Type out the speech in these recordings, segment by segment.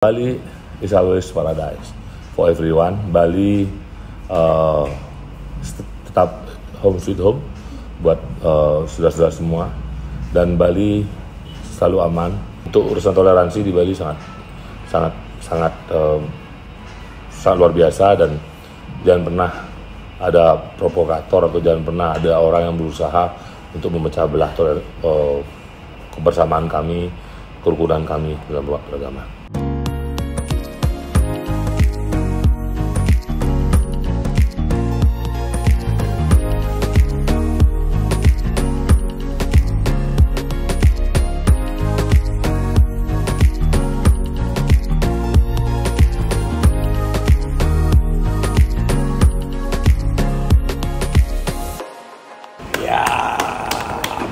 Bali is always paradise for everyone. Bali tetap home sweet home buat saudara-saudara semua, dan Bali selalu aman. Untuk urusan toleransi di Bali sangat luar biasa, dan jangan pernah ada provokator atau jangan pernah ada orang yang berusaha untuk memecah belah kebersamaan kami, kerukunan kami dalam beragama.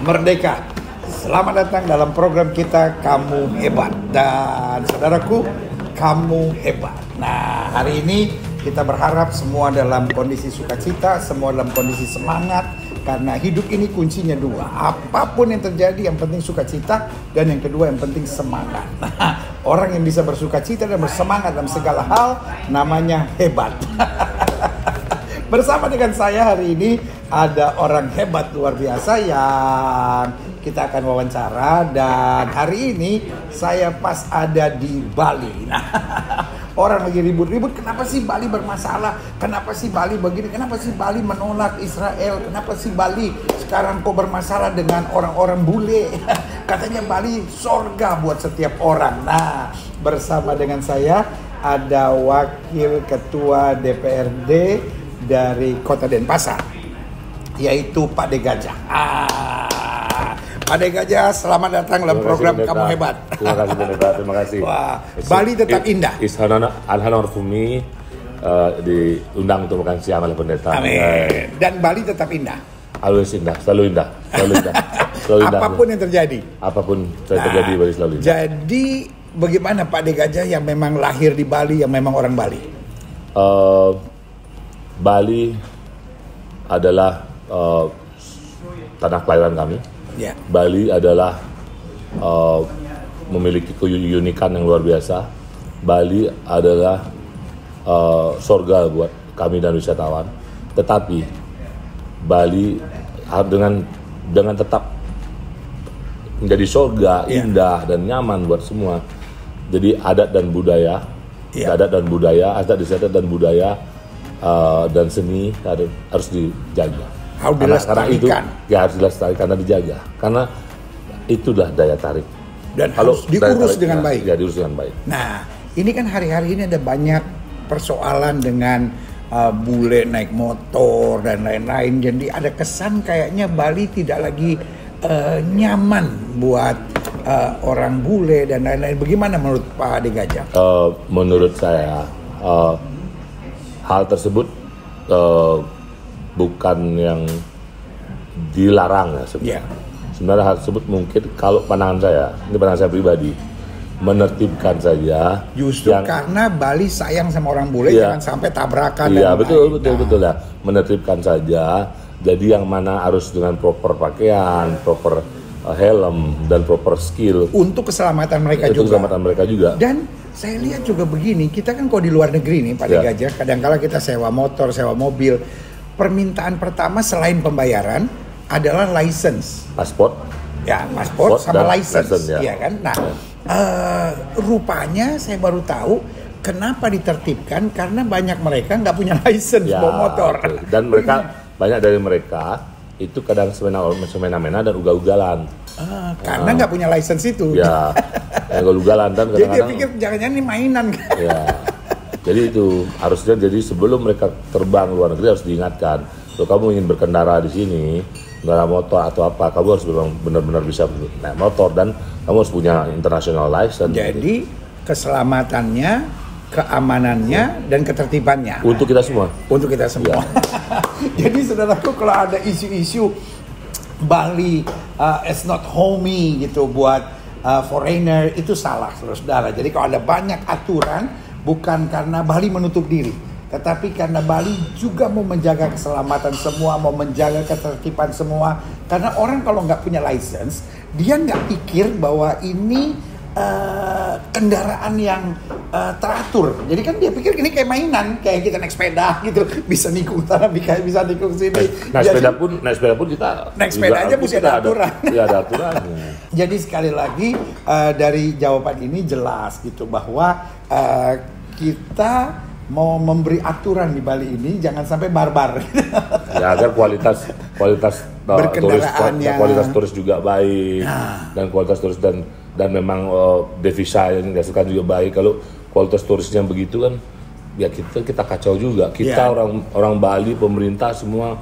Merdeka. Selamat datang dalam program kita Kamu Hebat. Dan saudaraku, kamu hebat. Nah, hari ini kita berharap semua dalam kondisi sukacita, semua dalam kondisi semangat, karena hidup ini kuncinya dua. Apapun yang terjadi, yang penting sukacita, dan yang kedua yang penting semangat. Nah, orang yang bisa bersukacita dan bersemangat dalam segala hal namanya hebat. Bersama dengan saya hari ini ada orang hebat luar biasa yang kita akan wawancara, dan hari ini saya pas ada di Bali. Nah, orang lagi ribut-ribut, kenapa sih Bali bermasalah? Kenapa sih Bali begini? Kenapa sih Bali menolak Israel? Kenapa sih Bali sekarang kok bermasalah dengan orang-orang bule? Katanya Bali sorga buat setiap orang. Nah, bersama dengan saya ada Wakil Ketua DPRD dari Kota Denpasar, yaitu Pak De Gajah. Pak De Gajah, selamat datang dalam program Kamu Hebat. Terima kasih Pendeta, terima kasih. Wah, Bali tetap indah. Al honor for me diundang untuk makan siang oleh Pendeta. Amin. Dan Bali tetap indah. Always indah, selalu indah, selalu indah. Selalu indah. Apapun yang terjadi. Apapun yang terjadi, Bali selalu indah. Jadi bagaimana Pak De Gajah yang memang lahir di Bali, yang memang orang Bali? Bali adalah tanah kelahiran kami. Yeah. Bali adalah memiliki keunikan yang luar biasa. Bali adalah sorga buat kami dan wisatawan. Tetapi Bali dengan tetap menjadi sorga, indah dan nyaman buat semua. Jadi adat dan budaya, adat istiadat dan budaya dan seni harus dijaga. Karena itu ya harus dilestarikan dan dijaga, karena itulah daya tarik. Dan harus diurus dengan baik. Ya, diurus dengan baik. Nah, ini kan hari-hari ini ada banyak persoalan dengan bule naik motor dan lain-lain. Jadi ada kesan kayaknya Bali tidak lagi nyaman buat orang bule dan lain-lain. Bagaimana menurut Pak De Gajah? Menurut saya hal tersebut bukan yang dilarang ya sebenarnya. Sebenarnya hal tersebut mungkin kalau pandangan saya pribadi, menertibkan saja. Justru karena Bali sayang sama orang bule, jangan sampai tabrakan. Iya, betul ya. Menertibkan saja. Jadi yang mana harus dengan proper pakaian, proper helm dan proper skill untuk keselamatan mereka juga. Dan saya lihat juga begini, kita kan kalau di luar negeri nih Pak De Gajah, kadang-kala kita sewa motor, sewa mobil. Permintaan pertama selain pembayaran adalah license. Paspor. Ya, paspor sama license. Iya kan? Nah, rupanya saya baru tahu kenapa ditertibkan, karena banyak mereka nggak punya license bawa motor. Betul. Dan banyak dari mereka itu kadang semena-mena dan ugal-ugalan. Karena nggak punya license itu. Ya, ugal-ugalan dan kadang-kadang. Jadi dia pikir jangan-jangan ini mainan. Ya. Jadi itu harusnya, jadi sebelum mereka terbang luar negeri harus diingatkan, kalau kamu ingin berkendara di sini, kendaraan motor atau apa, kamu harus benar-benar bisa naik motor dan kamu harus punya international license. Jadi keselamatannya, keamanannya, dan ketertibannya. Untuk kita semua. Untuk kita semua. Jadi saudaraku, kalau ada isu-isu Bali is not homey gitu buat foreigner, itu salah saudara. Jadi kalau ada banyak aturan, bukan karena Bali menutup diri, tetapi karena Bali juga mau menjaga keselamatan semua, mau menjaga ketertiban semua. Karena orang kalau nggak punya license, dia nggak pikir bahwa ini kendaraan yang teratur. Jadi kan dia pikir ini kayak mainan, kayak kita naik sepeda gitu, bisa nikung sana, bisa nikung sini. Naik sepeda pun kita naik sepeda aja mesti ada aturan. Iya, ada aturannya. Jadi sekali lagi dari jawaban ini jelas gitu bahwa kita mau memberi aturan di Bali ini jangan sampai barbar. Ya, agar kualitas turis juga baik, dan kualitas turis dan memang devisa yang dihasilkan juga baik. Kalau kualitas turisnya begitu kan, ya kita kacau juga. Kita orang Bali, pemerintah semua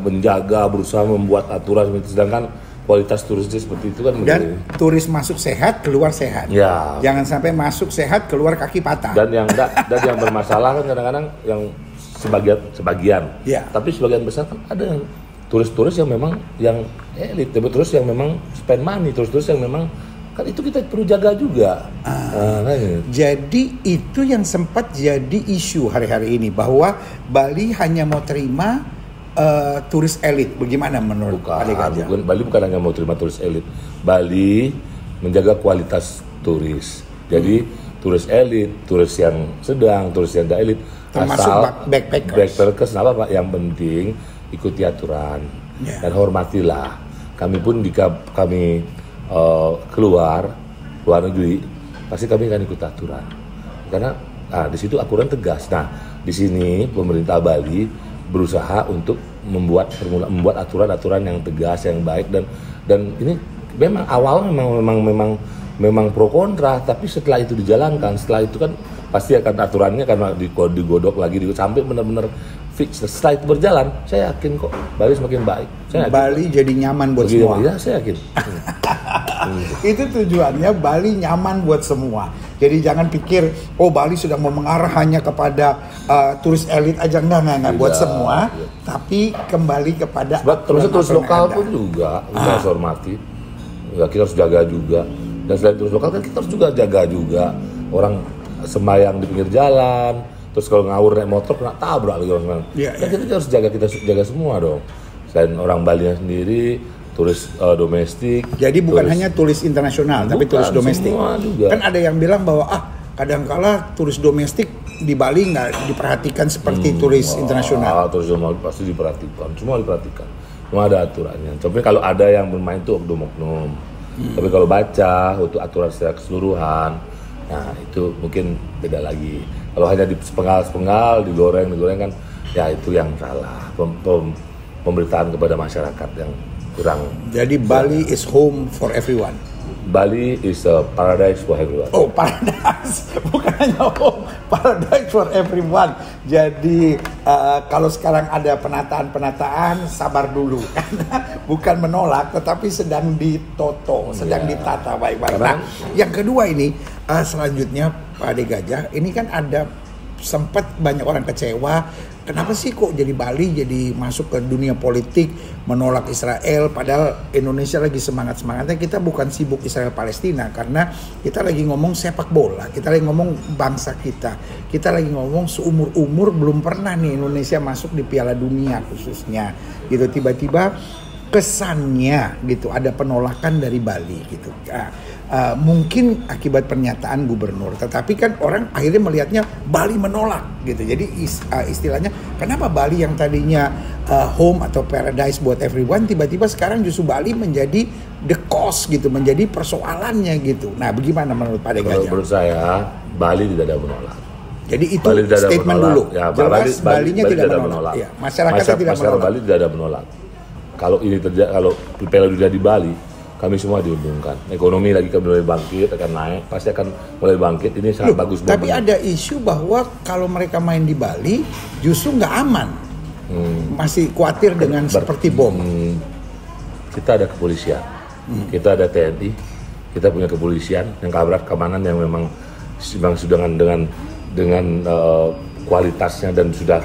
menjaga, berusaha membuat aturan, sedangkan kualitas turisnya seperti itu kan. Dan turis masuk sehat, keluar sehat. Ya. Jangan sampai masuk sehat, keluar kaki patah. Dan yang bermasalah kan kadang-kadang yang sebagian. Ya. Tapi sebagian besar kan ada yang turis-turis yang memang yang elit, terus yang memang spend money, turis-turis yang memang kan itu kita perlu jaga juga. Jadi itu yang sempat jadi isu hari-hari ini bahwa Bali hanya mau terima turis elit. Bagaimana menurut Pak Gajah? Bali bukan hanya mau terima turis elit. Bali menjaga kualitas turis. Jadi turis elit, turis yang sedang, turis yang tidak elit, termasuk backpackers apa Pak? Yang penting ikuti aturan dan hormatilah. Kami pun jika kami keluar luar negeri, pasti kami akan ikut aturan. Karena di situ aturan tegas. Nah, di sini pemerintah Bali berusaha untuk membuat aturan-aturan yang tegas, yang baik, dan ini memang awal memang pro kontra, tapi setelah itu dijalankan, setelah itu kan pasti akan aturannya karena digodok lagi sampai benar-benar fix. Setelah itu berjalan, saya yakin kok Bali semakin baik. Bali jadi nyaman buat semua. Ya, saya yakin. Itu tujuannya, Bali nyaman buat semua. Jadi jangan pikir Bali sudah mau mengarah hanya kepada turis elit aja, enggak buat semua. Tapi kembali kepada termasuk turis lokal pun juga kita harus hormati. Ya, kita harus jaga juga. Dan selain turis lokal kan kita harus juga jaga juga orang sembahyang di pinggir jalan. Terus kalau ngawur naik motor kena tabrak lagi orang. Kita harus kita jaga semua dong. Selain orang Bali sendiri, turis domestik. Jadi bukan hanya turis internasional, tapi turis domestik. Kan ada yang bilang bahwa kadangkala turis domestik di Bali nggak diperhatikan seperti turis internasional. Turis domestik pasti diperhatikan, semua diperhatikan. Cuma ada aturannya. Tapi kalau ada yang bermain itu oknum-oknum. Tapi kalau baca untuk aturan secara keseluruhan, nah itu mungkin beda lagi. Kalau hanya di sepenggal, digoreng kan, ya itu yang salah. Pemberitaan kepada masyarakat yang kurang. Jadi Bali is home for everyone. Bali is a paradise for everyone. Oh, paradise, bukan hanya home, paradise for everyone. Jadi kalau sekarang ada penataan, sabar dulu, karena bukan menolak, tetapi sedang ditoto, sedang ditata baik-baik. Nah, yang kedua ini selanjutnya Pak Ade Gajah, ini kan ada sempat banyak orang kecewa. Kenapa sih kok jadi Bali jadi masuk ke dunia politik menolak Israel, padahal Indonesia lagi semangat-semangatnya. Kita bukan sibuk Israel Palestina karena kita lagi ngomong sepak bola, kita lagi ngomong bangsa kita lagi ngomong seumur-umur belum pernah nih Indonesia masuk di Piala Dunia khususnya gitu. Tiba-tiba kesannya gitu ada penolakan dari Bali gitu. Mungkin akibat pernyataan gubernur, tetapi kan orang akhirnya melihatnya Bali menolak gitu. Jadi istilahnya kenapa Bali yang tadinya home atau paradise buat everyone, tiba-tiba sekarang justru Bali menjadi the cause gitu, menjadi persoalannya gitu. Nah, bagaimana menurut Pak Ade Gajah? Menurut saya Bali tidak ada menolak. Jadi itu statement dulu. Ya, jelas Balinya tidak menolak. Ya, masyarakatnya tidak menolak. Bali tidak ada menolak. Kalau ini terjadi, kalau Piala Dunia di Bali, kami semua diuntungkan. Ekonomi lagi mulai bangkit, akan naik, pasti akan mulai bangkit. Ini sangat bagus. Tapi ada isu bahwa kalau mereka main di Bali justru nggak aman. Masih khawatir dengan seperti bom. Kita ada kepolisian, kita ada TNI, kita punya kepolisian yang keamanan yang memang sudah dengan kualitasnya dan sudah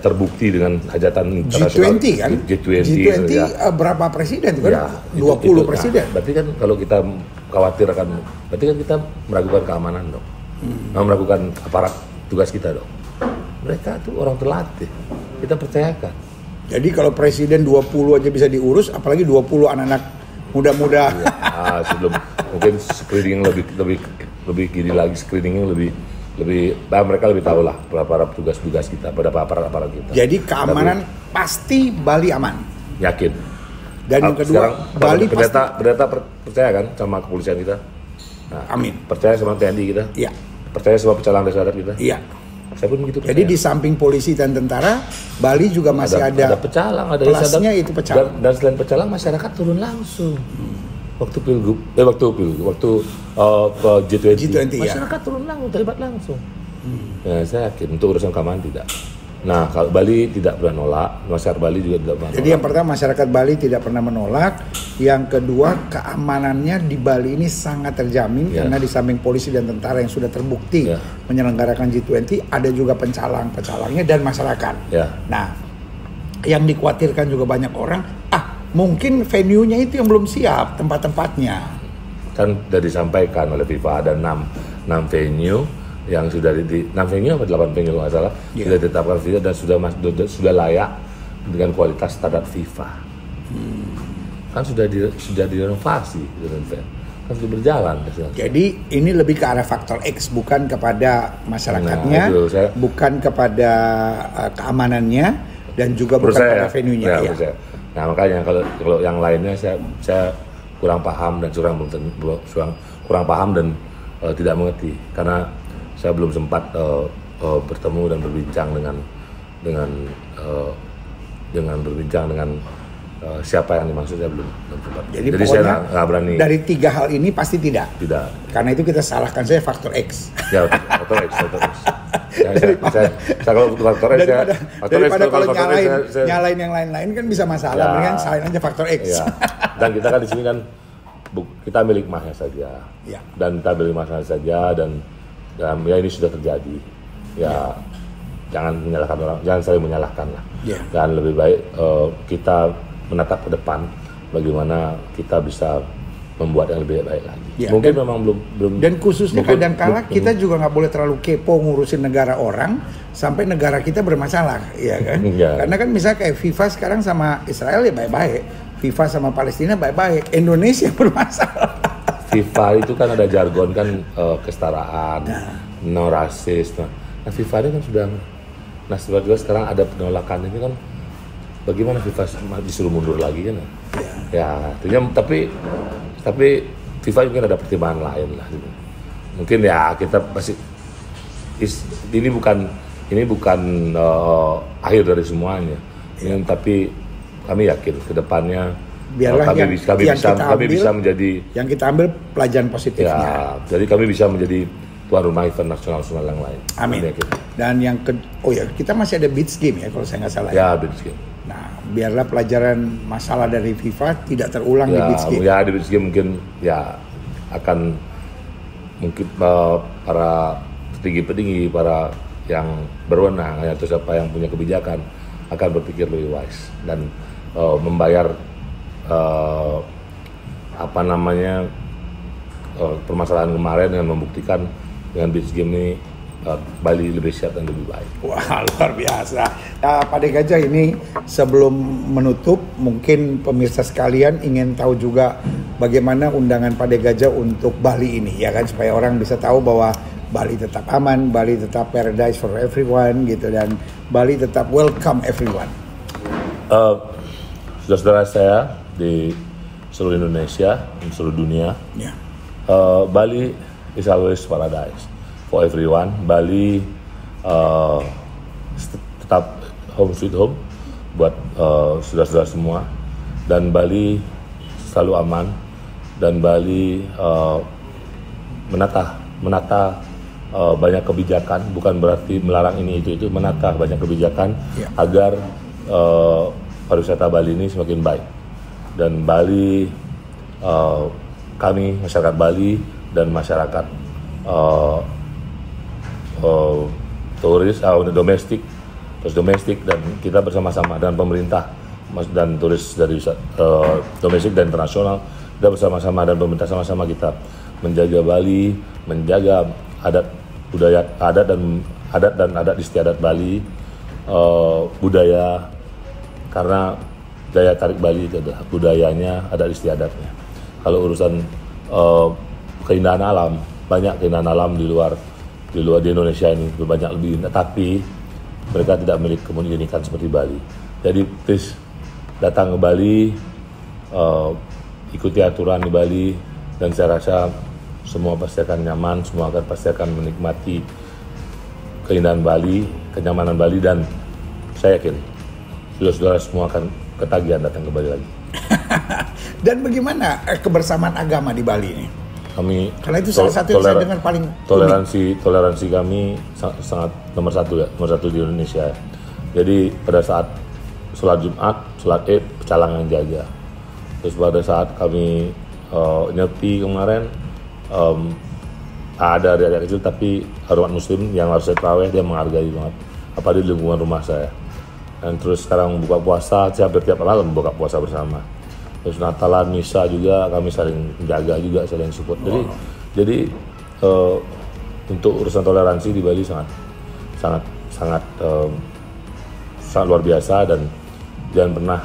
terbukti dengan hajatan internasional. G20 kan? G20 ya. Berapa presiden kan? Ya, 20 presiden. Berarti kan kalau kita khawatir berarti kan kita meragukan keamanan dong. Meragukan aparat tugas kita dong. Mereka tuh orang terlatih. Kita percayakan. Jadi kalau presiden 20 aja bisa diurus, apalagi 20 anak-anak mudah-mudahan. Sebelum mungkin screening lebih gini lagi, screeningnya mereka lebih tahu lah para petugas kita, pada aparat kita. Jadi keamanan pasti Bali aman. Yakin. Dan yang kedua, sekarang, Bali pendeta percaya kan sama kepolisian kita? Nah, amin. Percaya sama TNI kita? Iya. Percaya sama pecalang desa adat kita? Iya. Saya pun begitu. Jadi di samping polisi dan tentara, Bali juga masih ada pecalang, ada plusnya itu pecalang. Dan selain pecalang, masyarakat turun langsung. Waktu G20, masyarakat turun langsung, terlibat langsung. Ya, saya yakin untuk urusan keamanan tidak. Nah, kalau Bali tidak pernah nolak, masyarakat Bali juga tidak pernah nolak. Jadi yang pertama, masyarakat Bali tidak pernah menolak. Yang kedua, keamanannya di Bali ini sangat terjamin karena di samping polisi dan tentara yang sudah terbukti menyelenggarakan G20, ada juga pencalangnya dan masyarakat. Nah, yang dikhawatirkan juga banyak orang, mungkin venue-nya itu yang belum siap, tempat-tempatnya. Kan sudah disampaikan oleh FIFA ada 6 venue yang sudah 6 venue atau 8 venue kalau nggak salah sudah ditetapkan FIFA dan sudah layak dengan kualitas standar FIFA. Kan sudah direnovasi, kan sudah berjalan. Jadi ini lebih ke arah faktor X, bukan kepada masyarakatnya, bukan kepada keamanannya, dan juga bukan pada venue-nya. Nah, makanya kalau yang lainnya saya kurang paham dan kurang paham dan tidak mengerti karena saya belum sempat bertemu dan berbincang dengan siapa yang dimaksud, saya belum sempat. Jadi saya nggak berani. Dari 3 hal ini pasti tidak. Karena itu kita salahkan saya faktor X. Ya, faktor X. Kalau faktor X daripada kalau nyalain yang lain-lain kan bisa masalah. Mendingan salahin aja faktor X. Dan kita kan di sini kan kita milik mahnya saja. Dan kita milik mahnya saja dan ya ini sudah terjadi. Jangan menyalahkan orang, jangan saling menyalahkan lah. Dan lebih baik kita menatap ke depan bagaimana kita bisa membuat yang lebih baik lagi. Mungkin memang belum. Dan khususnya kadang-kala kita juga nggak boleh terlalu kepo ngurusin negara orang sampai negara kita bermasalah, ya kan? Karena kan misalnya kayak FIFA sekarang sama Israel ya baik-baik, FIFA sama Palestina baik-baik, Indonesia bermasalah. FIFA itu kan ada jargon kan kesetaraan, no rasis. Nah FIFA ini kan sudah, juga sekarang ada penolakan ini kan. Bagaimana FIFA disuruh mundur lagi kan? Artinya tapi FIFA mungkin ada pertimbangan lain lah. Mungkin ya kita masih ini bukan akhir dari semuanya. Tapi kami yakin kedepannya kami bisa menjadi yang kita ambil pelajaran positifnya. Jadi kami bisa menjadi tuan rumah event nasional yang lain. Amin. Dan yang kita masih ada beach game ya kalau saya nggak salah. Beach game. Nah, biarlah pelajaran masalah dari FIFA tidak terulang di beach game. Di beach game mungkin akan para petinggi-petinggi, para yang berwenang atau siapa yang punya kebijakan akan berpikir lebih wise dan membayar permasalahan kemarin dengan membuktikan dengan beach game ini Bali lebih siap dan lebih baik. Wah, luar biasa. Pak De Gajah, ini sebelum menutup, mungkin pemirsa sekalian ingin tahu juga bagaimana undangan Pak De Gajah untuk Bali ini, ya kan, supaya orang bisa tahu bahwa Bali tetap aman, Bali tetap paradise for everyone gitu, dan Bali tetap welcome everyone. Saudara-saudara saya di seluruh Indonesia, di seluruh dunia, Bali is always paradise for everyone. Bali tetap home sweet home buat saudara-saudara semua, dan Bali selalu aman, dan Bali menata banyak kebijakan, bukan berarti melarang ini itu, menata banyak kebijakan agar pariwisata Bali ini semakin baik. Dan Bali, kami masyarakat Bali dan masyarakat turis domestik dan kita bersama-sama dan pemerintah dan turis dari domestik dan internasional, kita bersama-sama dan pemerintah sama-sama kita menjaga Bali, menjaga adat dan istiadat Bali, budaya, karena daya tarik Bali itu adalah budayanya, adat istiadatnya. Kalau urusan keindahan alam, banyak keindahan alam di luar di Indonesia ini banyak lebih indah, tapi mereka tidak memiliki keunikan seperti Bali. Jadi please datang ke Bali, ikuti aturan di Bali, dan saya rasa semua pasti akan nyaman, semua pasti akan menikmati keindahan Bali, kenyamanan Bali, dan saya yakin saudara-saudara semua akan ketagihan datang ke Bali lagi. Dan bagaimana kebersamaan agama di Bali ini? Kami Karena itu salah satu yang saya dengar paling toleransi kami sangat nomor satu di Indonesia. Jadi pada saat sholat Jumat, sholat Id, pecalang yang jaga. Terus pada saat kami nyepi kemarin, ada adik-adik kecil tapi hormat Muslim yang harus saya terawih, dia menghargai banget apa di lingkungan rumah saya. Dan terus sekarang buka puasa, hampir tiap malam buka puasa bersama. Terus Natalan, Misa juga kami saling menjaga juga, saling support. Jadi untuk urusan toleransi di Bali sangat luar biasa, dan jangan pernah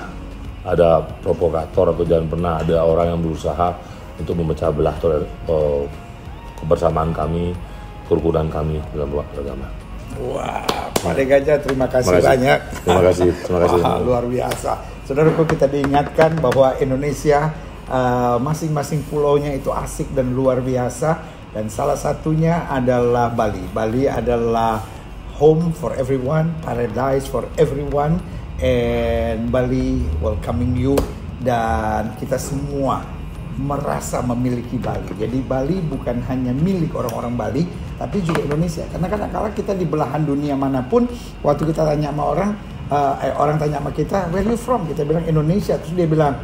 ada provokator atau jangan pernah ada orang yang berusaha untuk memecah belah kebersamaan kami, kerukunan kami dalam beragama. Wah, Pak De Gajah, terima kasih banyak. Terima kasih. Wah, luar biasa. Saudaraku, kita diingatkan bahwa Indonesia masing-masing pulaunya itu asik dan luar biasa, dan salah satunya adalah Bali. Bali adalah home for everyone, paradise for everyone, and Bali welcoming you, dan kita semua merasa memiliki Bali. Jadi Bali bukan hanya milik orang-orang Bali, tapi juga Indonesia. Karena kadang-kadang kita di belahan dunia manapun, waktu kita tanya sama orang, orang tanya sama kita, where you from? Kita bilang Indonesia. Terus dia bilang,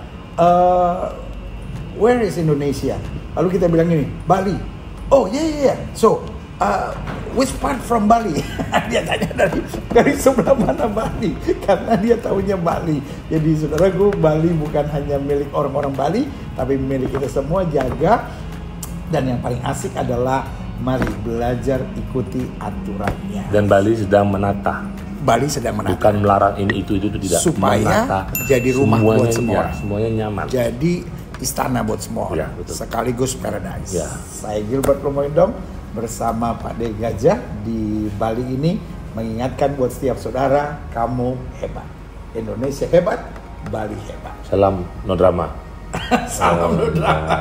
where is Indonesia? Lalu kita bilang ini, Bali. Oh yeah. So, which part from Bali? Dia tanya dari sebelah mana Bali, karena dia tahunya Bali. Jadi saudaraku, Bali bukan hanya milik orang-orang Bali, tapi milik kita semua. Jaga, dan yang paling asik adalah mari belajar ikuti aturannya. Dan Bali sedang menata. Bali sedang menata. Bukan melarang ini itu tidak. Supaya menata, jadi rumah buat semua. Ya, semuanya nyaman. Jadi istana buat semua. Ya, sekaligus paradise. Ya. Saya Gilbert Lumoindong bersama Pak De Gajah di Bali ini mengingatkan buat setiap saudara, kamu hebat. Indonesia hebat, Bali hebat. Salam no drama. Salam no drama.